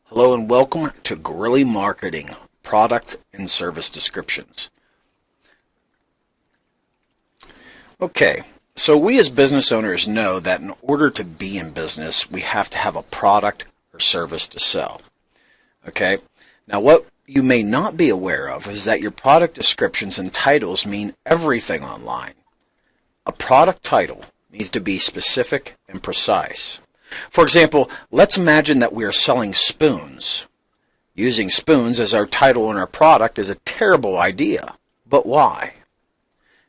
Hello and welcome to Guerilla Marketing, Product and Service Descriptions. Okay, so we as business owners know that in order to be in business, we have to have a product or service to sell. Okay, now what you may not be aware of is that your product descriptions and titles mean everything online. A product title needs to be specific and precise. For example, let's imagine that we are selling spoons. Using spoons as our title on our product is a terrible idea. But why?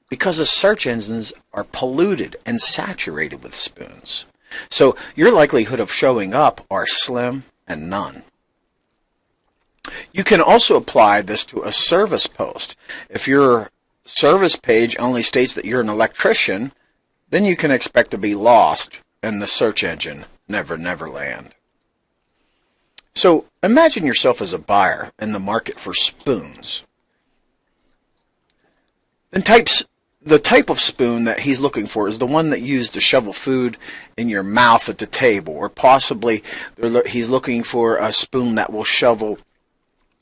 Because the search engines are polluted and saturated with spoons. So your likelihood of showing up are slim and none. You can also apply this to a service post. If your service page only states that you're an electrician, then you can expect to be lost in the search engine Neverland. So imagine yourself as a buyer in the market for spoons. Then the type of spoon that he's looking for is the one that you use to shovel food in your mouth at the table, or possibly he's looking for a spoon that will shovel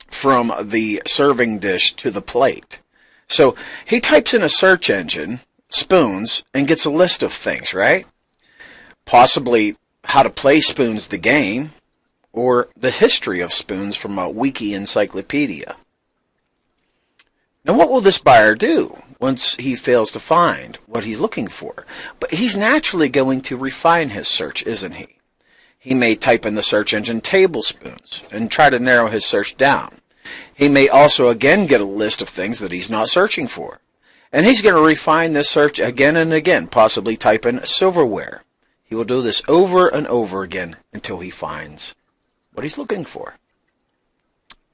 from the serving dish to the plate. So he types in a search engine, spoons, and gets a list of things, right? Possibly how to play spoons the game, or the history of spoons from a wiki encyclopedia. Now what will this buyer do once he fails to find what he's looking for? But he's naturally going to refine his search, isn't he? He may type in the search engine tablespoons and try to narrow his search down. He may also again get a list of things that he's not searching for. And he's going to refine this search again and again, possibly type in silverware. He will do this over and over again until he finds what he's looking for.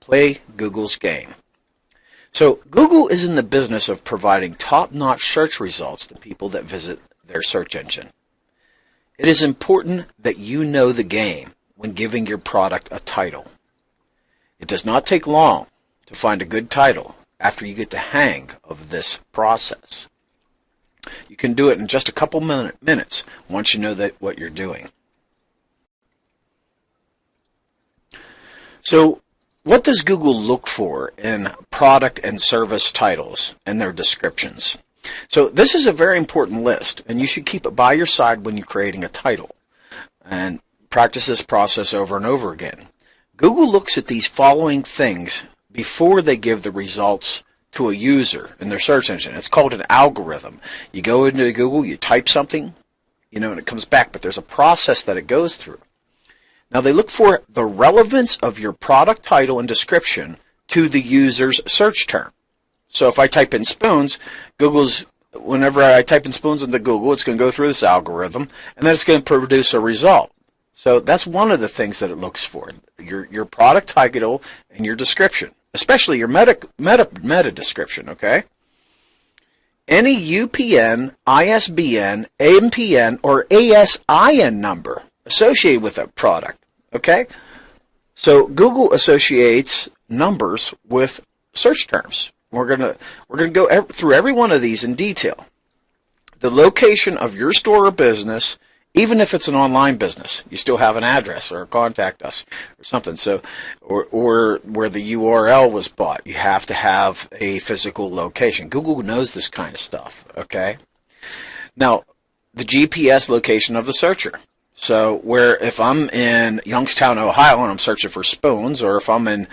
Play Google's game. So Google is in the business of providing top-notch search results to people that visit their search engine. It is important that you know the game when giving your product a title. It does not take long to find a good title after you get the hang of this process. You can do it in just a couple minutes once you know what you're doing. So, what does Google look for in product and service titles and their descriptions? So, this is a very important list, and you should keep it by your side when you're creating a title. And practice this process over and over again. Google looks at these following things before they give the results to a user in their search engine. It's called an algorithm. You go into Google, you type something, and it comes back, but there's a process that it goes through. Now they look for the relevance of your product title and description to the user's search term. So if I type in spoons, whenever I type in spoons into Google, it's going to go through this algorithm, and then it's going to produce a result. So that's one of the things that it looks for, your product title and your description. Especially your meta description, okay? Any UPN, ISBN, AMPN, or ASIN number associated with a product, okay? So Google associates numbers with search terms. We're gonna go through every one of these in detail. The location of your store or business. Even if it's an online business, you still have an address or contact us or something. So, or where the URL was bought, you have to have a physical location. Google knows this kind of stuff, okay? Now, the GPS location of the searcher. So, if I'm in Youngstown, Ohio, and I'm searching for spoons, or if I'm in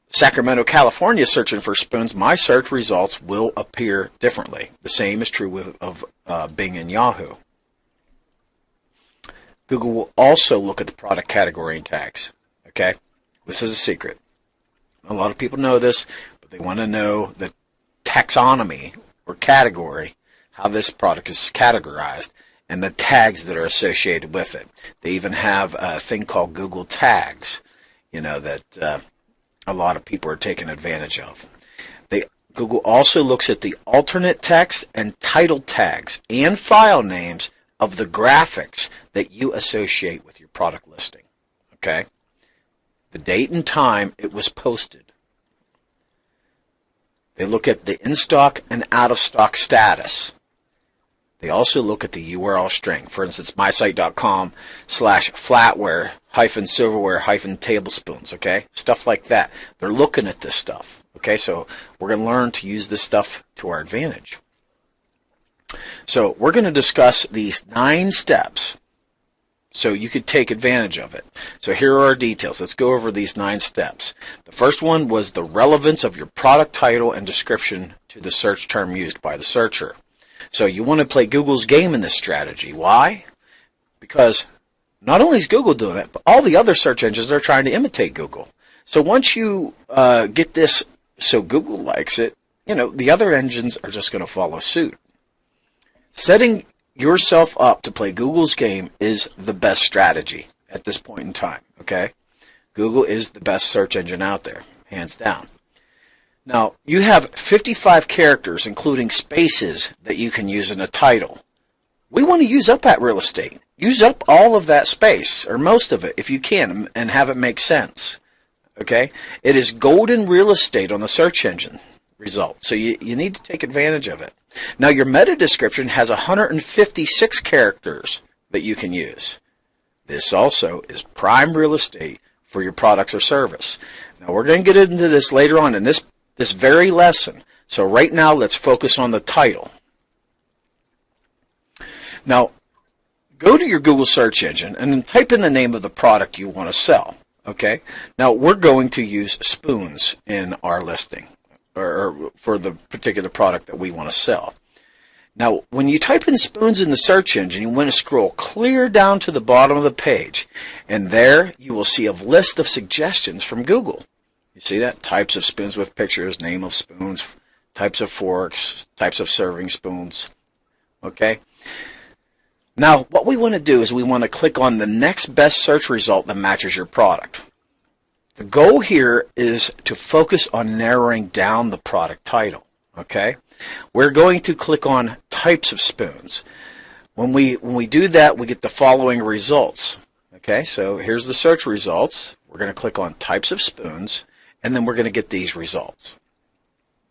Sacramento, California, searching for spoons, my search results will appear differently. The same is true of Bing and Yahoo. Google will also look at the product category and tags, okay? This is a secret. A lot of people know this, but they want to know the taxonomy or category, how this product is categorized, and the tags that are associated with it. They even have a thing called Google Tags, that a lot of people are taking advantage of. Google also looks at the alternate text and title tags and file names of the graphics that you associate with your product listing, okay? The date and time it was posted. They look at the in-stock and out-of-stock status. They also look at the URL string. For instance, mysite.com/flatware-silverware-tablespoons, okay? Stuff like that. They're looking at this stuff, okay? So we're going to learn to use this stuff to our advantage. So we're going to discuss these 9 steps so you could take advantage of it. So here are our details. Let's go over these 9 steps. The first one was the relevance of your product title and description to the search term used by the searcher. So you want to play Google's game in this strategy. Why? Because not only is Google doing it, but all the other search engines are trying to imitate Google. So once you get this so Google likes it, the other engines are just going to follow suit. Setting yourself up to play Google's game is the best strategy at this point in time, okay? Google is the best search engine out there, hands down. Now, you have 55 characters, including spaces, that you can use in a title. We want to use up that real estate. Use up all of that space, or most of it, if you can, and have it make sense, okay? It is golden real estate on the search engine result, so you need to take advantage of it. Now, your meta description has 156 characters that you can use. This also is prime real estate for your products or service. Now, we're going to get into this later on in this very lesson. So right now, let's focus on the title. Now, go to your Google search engine and then type in the name of the product you want to sell. Okay? Now, we're going to use spoons in our listing, or for the particular product that we want to sell. Now, when you type in spoons in the search engine, you want to scroll clear down to the bottom of the page, and there you will see a list of suggestions from Google. You see that? Types of spoons with pictures, name of spoons, types of forks, types of serving spoons. Okay? Now, what we want to do is we want to click on the next best search result that matches your product. The goal here is to focus on narrowing down the product title, okay? We're going to click on types of spoons. When we do that, we get the following results, okay? So here's the search results. We're going to click on types of spoons, and then we're going to get these results,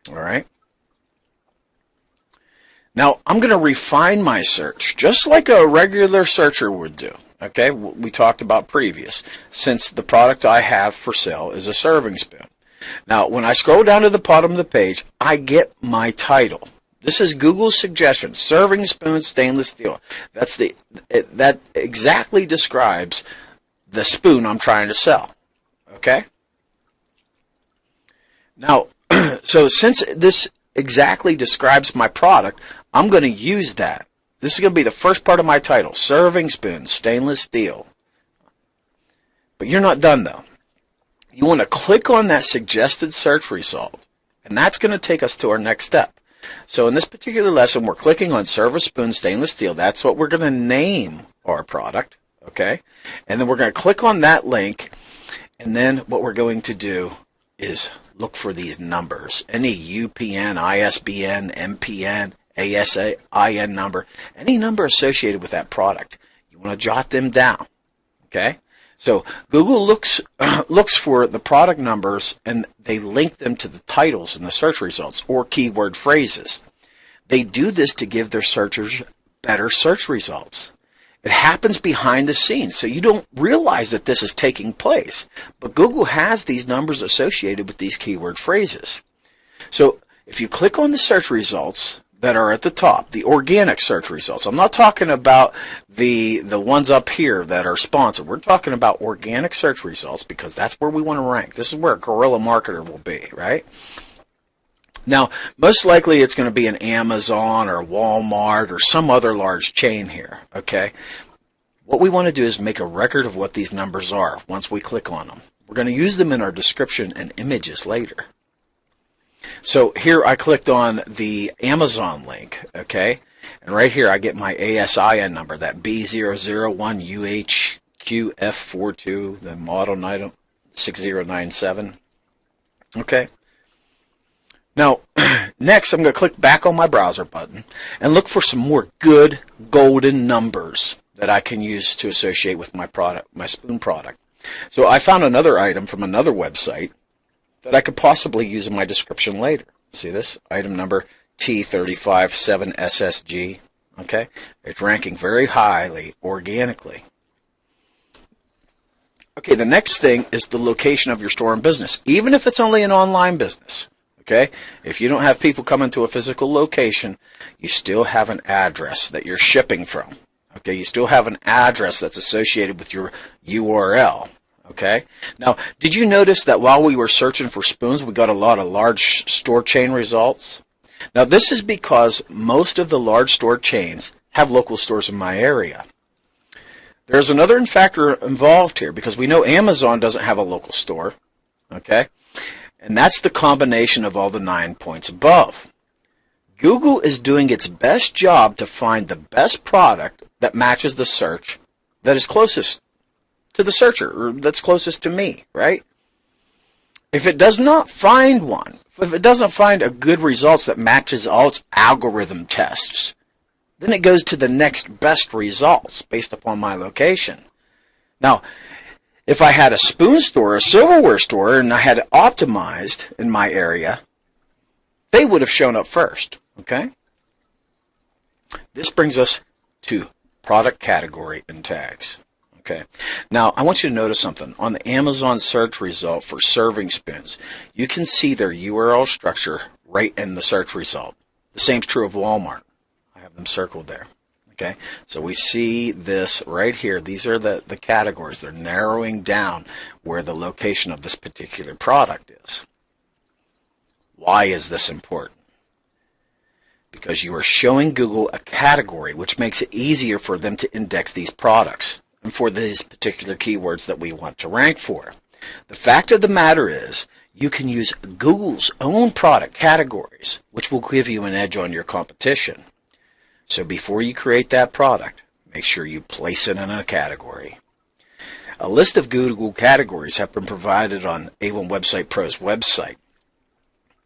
all right? Now, I'm going to refine my search, just like a regular searcher would do. Okay, we talked about previous, since the product I have for sale is a serving spoon. Now, when I scroll down to the bottom of the page, I get my title. This is Google's suggestion, serving spoon, stainless steel. That exactly describes the spoon I'm trying to sell. Okay? Now, so since this exactly describes my product, I'm going to use that. This is going to be the first part of my title, serving spoon, stainless steel. But you're not done, though. You want to click on that suggested search result, and that's going to take us to our next step. So in this particular lesson, we're clicking on serving spoon, stainless steel. That's what we're going to name our product, okay? And then we're going to click on that link, and then what we're going to do is look for these numbers. Any UPN, ISBN, MPN, ASIN number, any number associated with that product. You want to jot them down, okay? So Google looks for the product numbers, and they link them to the titles in the search results or keyword phrases. They do this to give their searchers better search results. It happens behind the scenes, so you don't realize that this is taking place. But Google has these numbers associated with these keyword phrases. So if you click on the search results that are at the top, the organic search results. I'm not talking about the ones up here that are sponsored. We're talking about organic search results because that's where we want to rank. This is where a guerrilla marketer will be, right? Now, most likely it's going to be an Amazon or Walmart or some other large chain here, okay? What we want to do is make a record of what these numbers are once we click on them. We're going to use them in our description and images later. So here I clicked on the Amazon link, okay? And right here I get my ASIN number, that B001UHQF42, the model item 6097, okay? Now, next I'm going to click back on my browser button and look for some more good golden numbers that I can use to associate with my product, my spoon product. So I found another item from another website that I could possibly use in my description later. See this? Item number T357SSG. Okay, it's ranking very highly organically. Okay, the next thing is the location of your store and business, even if it's only an online business. Okay, if you don't have people coming to a physical location, you still have an address that you're shipping from. Okay, you still have an address that's associated with your URL. Okay, now did you notice that while we were searching for spoons, we got a lot of large store chain results? Now this is because most of the large store chains have local stores in my area. There's another factor involved here because we know Amazon doesn't have a local store, okay? And that's the combination of all the 9 points above. Google is doing its best job to find the best product that matches the search that is closest to the searcher, or that's closest to me, right? If it does not find one, if it doesn't find a good results that matches all its algorithm tests, then it goes to the next best results based upon my location. Now, if I had a spoon store, a silverware store, and I had it optimized in my area, they would have shown up first, okay? This brings us to product category and tags, okay? Now, I want you to notice something. On the Amazon search result for serving spoons, you can see their URL structure right in the search result. The same is true of Walmart. Them circled there. Okay, so we see this right here. These are the categories. They're narrowing down where the location of this particular product is. Why is this important? Because you are showing Google a category, which makes it easier for them to index these products and for these particular keywords that we want to rank for. The fact of the matter is, you can use Google's own product categories, which will give you an edge on your competition. So before you create that product, make sure you place it in a category. A list of Google categories have been provided on A1 Website Pro's website.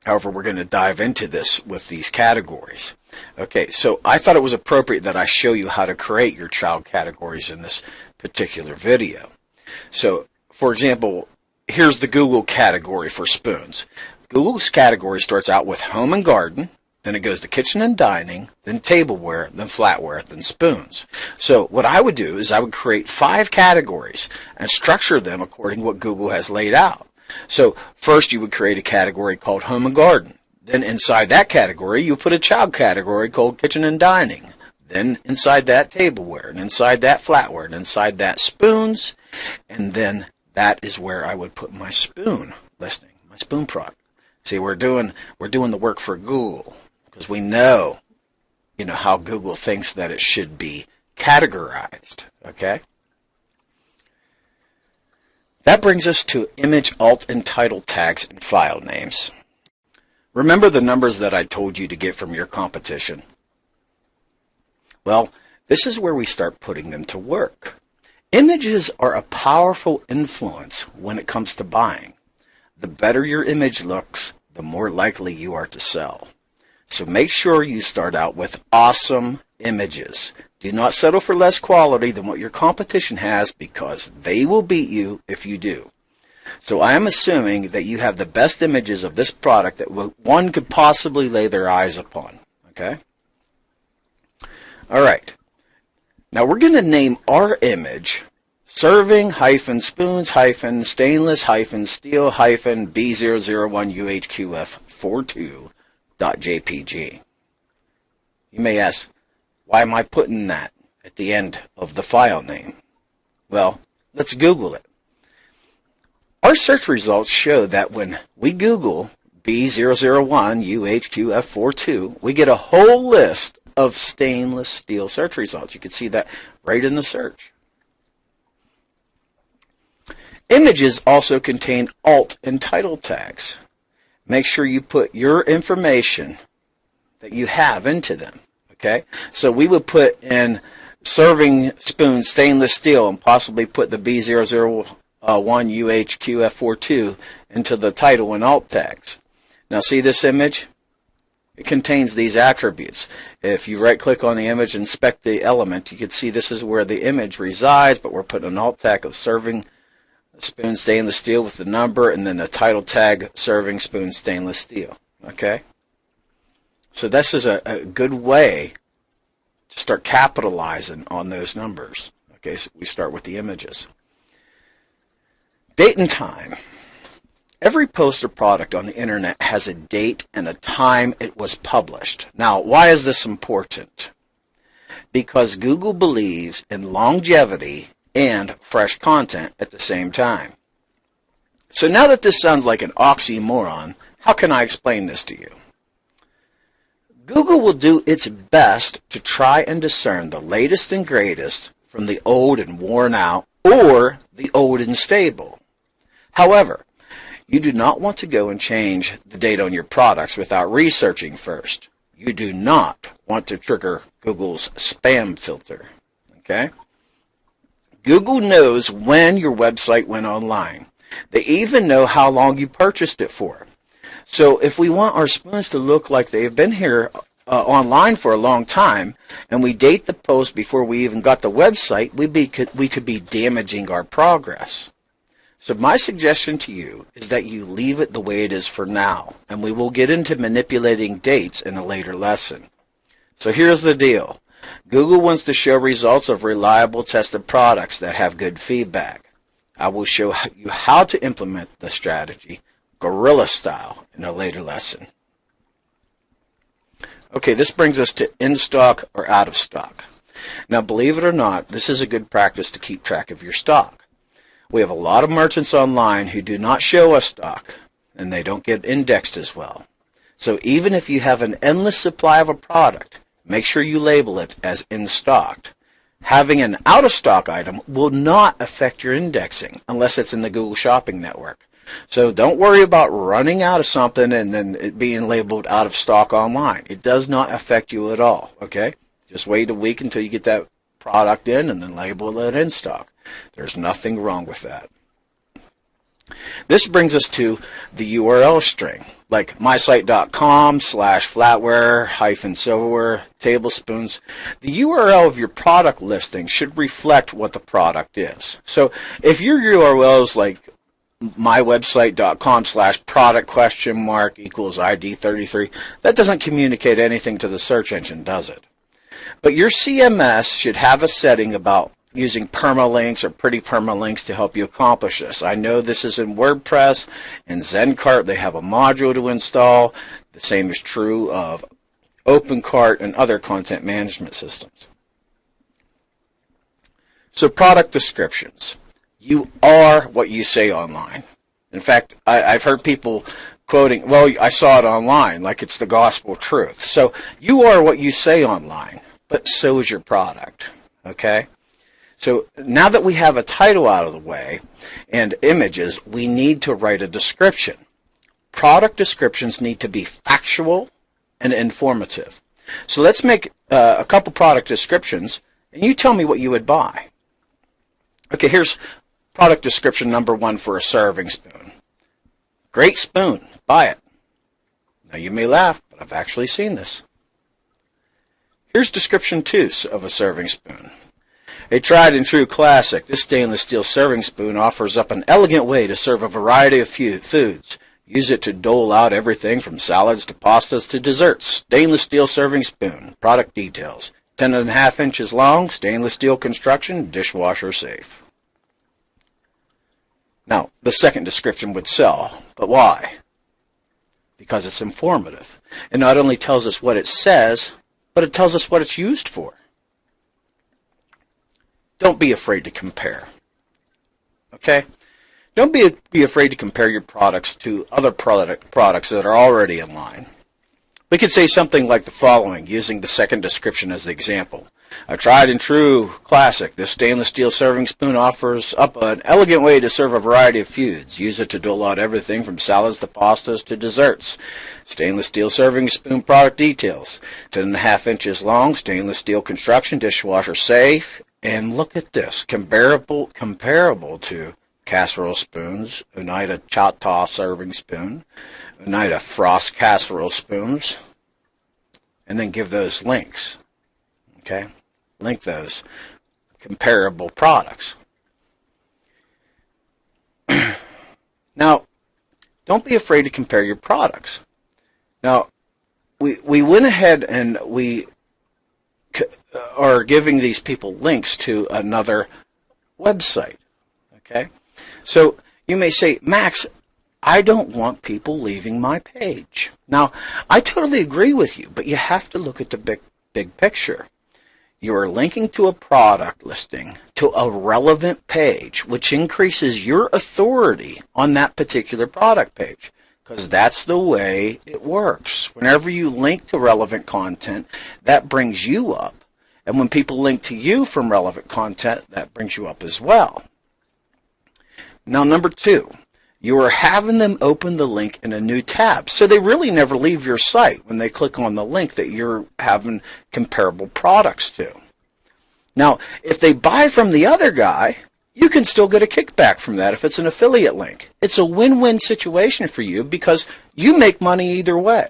However, we're going to dive into this with these categories. Okay, so I thought it was appropriate that I show you how to create your child categories in this particular video. So, for example, here's the Google category for spoons. Google's category starts out with home and garden. Then it goes to kitchen and dining, then tableware, then flatware, then spoons. So what I would do is I would create 5 categories and structure them according to what Google has laid out. So first you would create a category called home and garden. Then inside that category you put a child category called kitchen and dining. Then inside that tableware, and inside that flatware, and inside that spoons. And then that is where I would put my spoon listing, my spoon product. See, we're doing the work for Google. Because we know, how Google thinks that it should be categorized, okay? That brings us to image, alt, and title tags and file names. Remember the numbers that I told you to get from your competition? Well, this is where we start putting them to work. Images are a powerful influence when it comes to buying. The better your image looks, the more likely you are to sell. So make sure you start out with awesome images. Do not settle for less quality than what your competition has because they will beat you if you do. So I am assuming that you have the best images of this product that one could possibly lay their eyes upon. Okay? All right. Now we're going to name our image serving-spoons-steel-B001UHQF42.jpg. You may ask, why am I putting that at the end of the file name? Well, let's Google it. Our search results show that when we Google B001UHQF42, we get a whole list of stainless steel search results. You can see that right in the search. Images also contain alt and title tags. Make sure you put your information that you have into them. Okay, so we would put in serving spoon stainless steel and possibly put the B001UHQF42 into the title and alt tags. Now see this image? It contains these attributes. If you right click on the image and inspect the element, you can see this is where the image resides, but we're putting an alt tag of serving spoon stainless steel with the number and then the title tag serving spoon stainless steel. Okay? So this is a good way to start capitalizing on those numbers. Okay, so we start with the images. Date and time. Every post or product on the internet has a date and a time it was published. Now, why is this important? Because Google believes in longevity and fresh content at the same time. So now that this sounds like an oxymoron, how can I explain this to you? Google will do its best to try and discern the latest and greatest from the old and worn out, or the old and stable. However, you do not want to go and change the date on your products without researching first. You do not want to trigger Google's spam filter. Okay? Google knows when your website went online. They even know how long you purchased it for. So if we want our spoons to look like they've been here online for a long time, and we date the post before we even got the website, we could be damaging our progress. So my suggestion to you is that you leave it the way it is for now, and we will get into manipulating dates in a later lesson. So here's the deal. Google wants to show results of reliable tested products that have good feedback. I will show you how to implement the strategy, guerrilla style, in a later lesson. Okay, this brings us to in stock or out of stock. Now, believe it or not, this is a good practice to keep track of your stock. We have a lot of merchants online who do not show us stock, and they don't get indexed as well. So even if you have an endless supply of a product, make sure you label it as in stock. Having an out of stock item will not affect your indexing unless it's in the Google Shopping Network. So don't worry about running out of something and then it being labeled out of stock online. It does not affect you at all, okay? Just wait a week until you get that product in and then label it in stock. There's nothing wrong with that. This brings us to the URL string, like mysite.com/flatware-silverware tablespoons. The URL of your product listing should reflect what the product is. So if your URL is like mywebsite.com/product?ID33, that doesn't communicate anything to the search engine, does it? But your CMS should have a setting about using permalinks or pretty permalinks to help you accomplish this. I know this is in WordPress and ZenCart. They have a module to install. The same is true of OpenCart and other content management systems. So product descriptions. You are what you say online. In fact, I've heard people quoting, well, I saw it online, like it's the gospel truth. So you are what you say online, but so is your product. Okay? So now that we have a title out of the way and images, we need to write a description. Product descriptions need to be factual and informative. So let's make a couple product descriptions, and you tell me what you would buy. Okay, here's product description number 1 for a serving spoon. Great spoon, buy it. Now you may laugh, but I've actually seen this. Here's description 2 of a serving spoon. A tried and true classic, this stainless steel serving spoon offers up an elegant way to serve a variety of foods. Use it to dole out everything from salads to pastas to desserts. Stainless steel serving spoon. Product details. 10.5 inches long, stainless steel construction, dishwasher safe. Now, the second description would sell, but why? Because it's informative. It not only tells us what it says, but it tells us what it's used for. Don't be afraid to compare. Okay? Don't be afraid to compare your products to other products that are already in line. We could say something like the following, using the second description as the example. A tried and true classic, this stainless steel serving spoon offers up an elegant way to serve a variety of foods. Use it to dole out everything from salads to pastas to desserts. Stainless steel serving spoon product details. 10.5 inches long, stainless steel construction, dishwasher safe. And look at this, comparable to casserole spoons, Oneida Choctaw serving spoon, Oneida Frost casserole spoons, and then give those links. Okay? Link those comparable products. Now, don't be afraid to compare your products. Now, we went ahead and we are giving these people links to another website. Okay? So you may say, Max, I don't want people leaving my page. Now, I totally agree with you, but you have to look at the big picture. You are linking to a product listing to a relevant page, which increases your authority on that particular product page, because that's the way it works. Whenever you link to relevant content, that brings you up. And when people link to you from relevant content, that brings you up as well. Now, number 2, you are having them open the link in a new tab. So they really never leave your site when they click on the link that you're having comparable products to. Now, if they buy from the other guy, you can still get a kickback from that if it's an affiliate link. It's a win-win situation for you because you make money either way.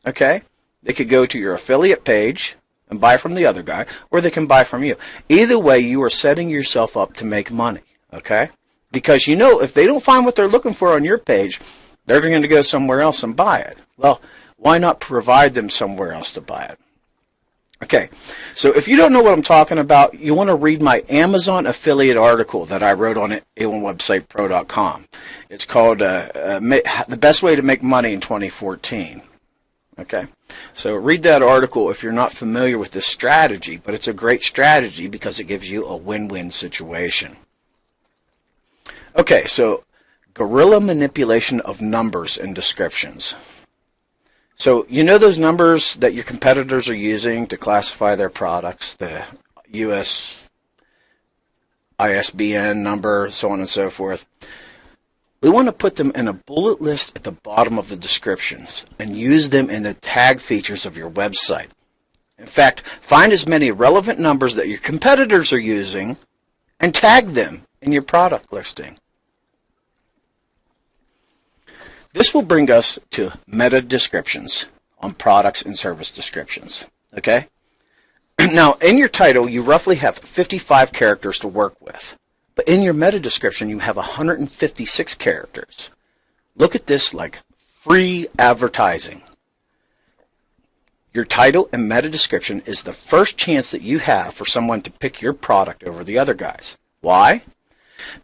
Okay? They could go to your affiliate page and buy from the other guy, or they can buy from you. Either way, you are setting yourself up to make money. Okay? Because you know if they don't find what they're looking for on your page, they're going to go somewhere else and buy it. Well, why not provide them somewhere else to buy it? Okay, so if you don't know what I'm talking about, you want to read my Amazon affiliate article that I wrote on A1websitepro.com. It's called The Best Way to Make Money in 2014. Okay, so read that article if you're not familiar with this strategy, but it's a great strategy because it gives you a win-win situation. Okay, so guerrilla manipulation of numbers and descriptions. So you know those numbers that your competitors are using to classify their products, the US ISBN number, so on and so forth. We want to put them in a bullet list at the bottom of the descriptions and use them in the tag features of your website. In fact, find as many relevant numbers that your competitors are using and tag them in your product listing. This will bring us to meta descriptions on products and service descriptions. Okay? Now, in your title, you roughly have 55 characters to work with. But in your meta description, you have 156 characters. Look at this like free advertising. Your title and meta description is the first chance that you have for someone to pick your product over the other guys. Why?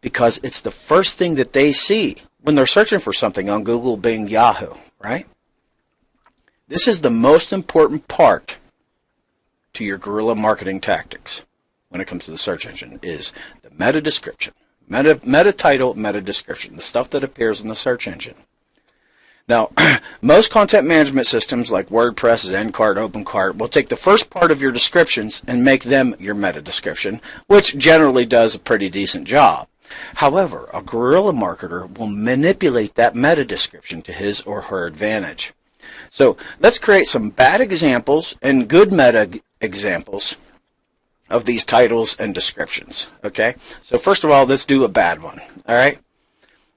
Because it's the first thing that they see when they're searching for something on Google, Bing, Yahoo, right? This is the most important part to your guerrilla marketing tactics when it comes to the search engine is the meta description. Meta title, meta description, the stuff that appears in the search engine. Now, most content management systems like WordPress, ZenCart, OpenCart will take the first part of your descriptions and make them your meta description, which generally does a pretty decent job. However, a guerrilla marketer will manipulate that meta description to his or her advantage. So let's create some bad examples and good meta examples of these titles and descriptions. Okay? So first of all, let's do a bad one. All right?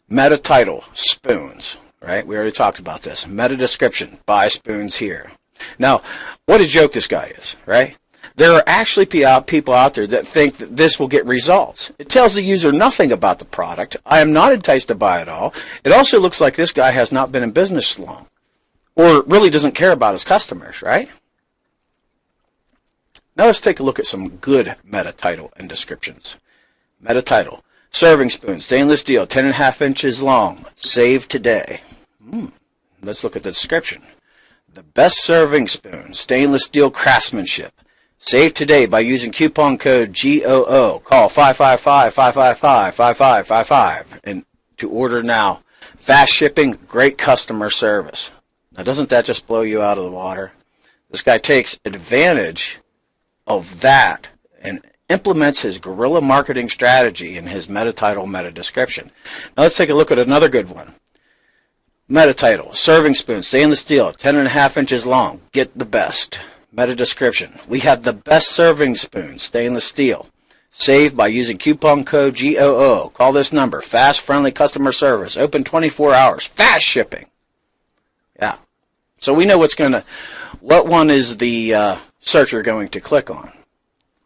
Meta title, spoons. Right? We already talked about this. Meta description, buy spoons here. Now, what a joke this guy is, right? There are actually people out there that think that this will get results. It tells the user nothing about the product. I am not enticed to buy it all. It also looks like this guy has not been in business long or really doesn't care about his customers, right? Now let's take a look at some good meta title and descriptions. Meta title, serving spoon, stainless steel, 10.5 inches long, save today. Let's look at the description. The best serving spoon, stainless steel craftsmanship. Save today by using coupon code GOO. Call 555-555-5555 and to order now. Fast shipping, great customer service. Now, doesn't that just blow you out of the water? This guy takes advantage of that and implements his guerrilla marketing strategy in his meta title, meta description. Now, let's take a look at another good one. Meta title, serving spoon, stainless steel, 10.5 inches long. Get the best. Meta description. We have the best serving spoon, stainless steel. Save by using coupon code GOO. Call this number. Fast, friendly customer service. Open 24 hours. Fast shipping. Yeah. So we know what one is the searcher going to click on.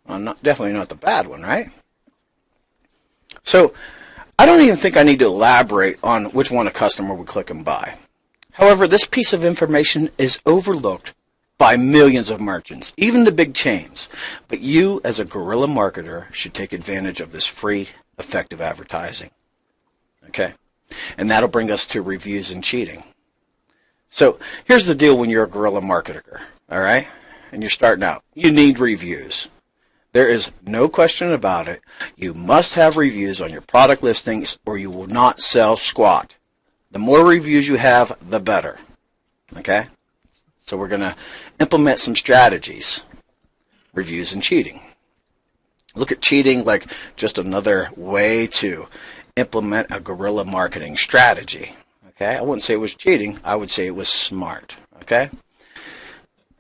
Well, definitely not the bad one, right? So I don't even think I need to elaborate on which one a customer would click and buy. However, this piece of information is overlooked by millions of merchants, even the big chains. But you, as a guerrilla marketer, should take advantage of this free, effective advertising. Okay? And that'll bring us to reviews and cheating. So here's the deal when you're a guerrilla marketer, all right? And you're starting out. You need reviews. There is no question about it. You must have reviews on your product listings or you will not sell squat. The more reviews you have, the better. Okay? So we're going to implement some strategies. Reviews and cheating. Look at cheating like just another way to implement a guerrilla marketing strategy. Okay? I wouldn't say it was cheating. I would say it was smart. Okay?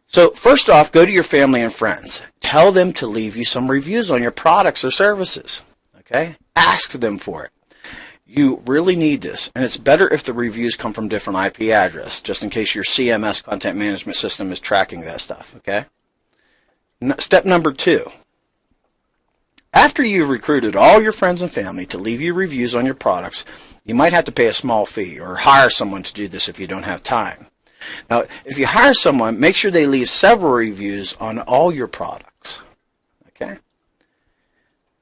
So first off, go to your family and friends. Tell them to leave you some reviews on your products or services. Okay? Ask them for it. You really need this, and it's better if the reviews come from different IP address, just in case your CMS content management system is tracking that stuff. Okay? Step number 2. After you've recruited all your friends and family to leave you reviews on your products, you might have to pay a small fee or hire someone to do this if you don't have time. Now, if you hire someone, make sure they leave several reviews on all your products. Okay?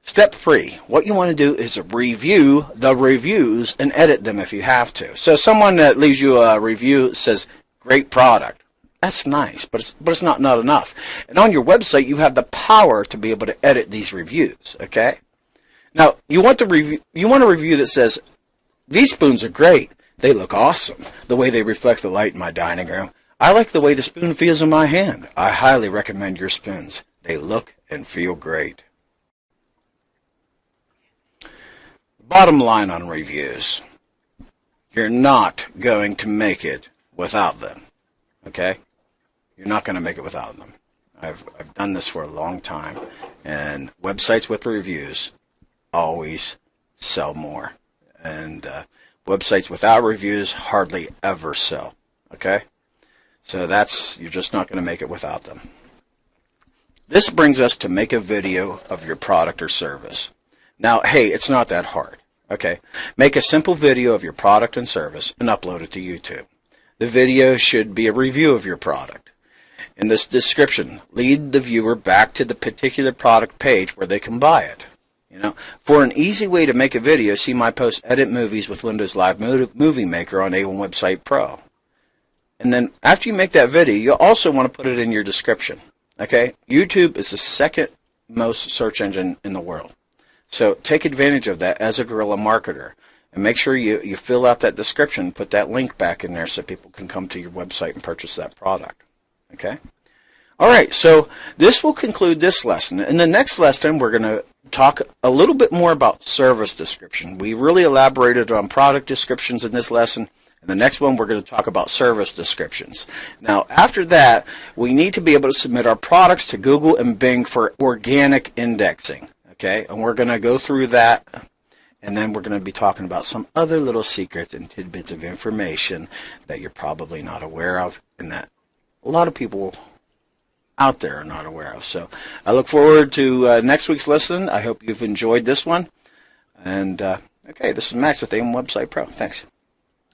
Step 3, what you want to do is review the reviews and edit them if you have to. So someone that leaves you a review says, great product. That's nice, but it's not enough. And on your website, you have the power to be able to edit these reviews. Okay? Now, you want a review that says, these spoons are great. They look awesome, the way they reflect the light in my dining room. I like the way the spoon feels in my hand. I highly recommend your spoons. They look and feel great. Bottom line on reviews, you're not going to make it without them. Okay? You're not going to make it without them. I've done this for a long time, and websites with reviews always sell more. And websites without reviews hardly ever sell. Okay? So you're just not going to make it without them. This brings us to make a video of your product or service. Now, hey, it's not that hard. Okay? Make a simple video of your product and service and upload it to YouTube. The video should be a review of your product. In this description, lead the viewer back to the particular product page where they can buy it. For an easy way to make a video, see my post, Edit Movies with Windows Live Movie Maker on A1 Website Pro. And then after you make that video, you'll also want to put it in your description. Okay? YouTube is the second most search engine in the world. So take advantage of that as a guerrilla marketer. And make sure you fill out that description, put that link back in there so people can come to your website and purchase that product. Okay? All right, so this will conclude this lesson. In the next lesson, we're going to talk a little bit more about service description. We really elaborated on product descriptions in this lesson. In the next one, we're going to talk about service descriptions. Now, after that, we need to be able to submit our products to Google and Bing for organic indexing. Okay, and we're going to go through that, and then we're going to be talking about some other little secrets and tidbits of information that you're probably not aware of and that a lot of people out there are not aware of. So I look forward to next week's lesson. I hope you've enjoyed this one. And, okay, this is Max with A1 Website Pro. Thanks.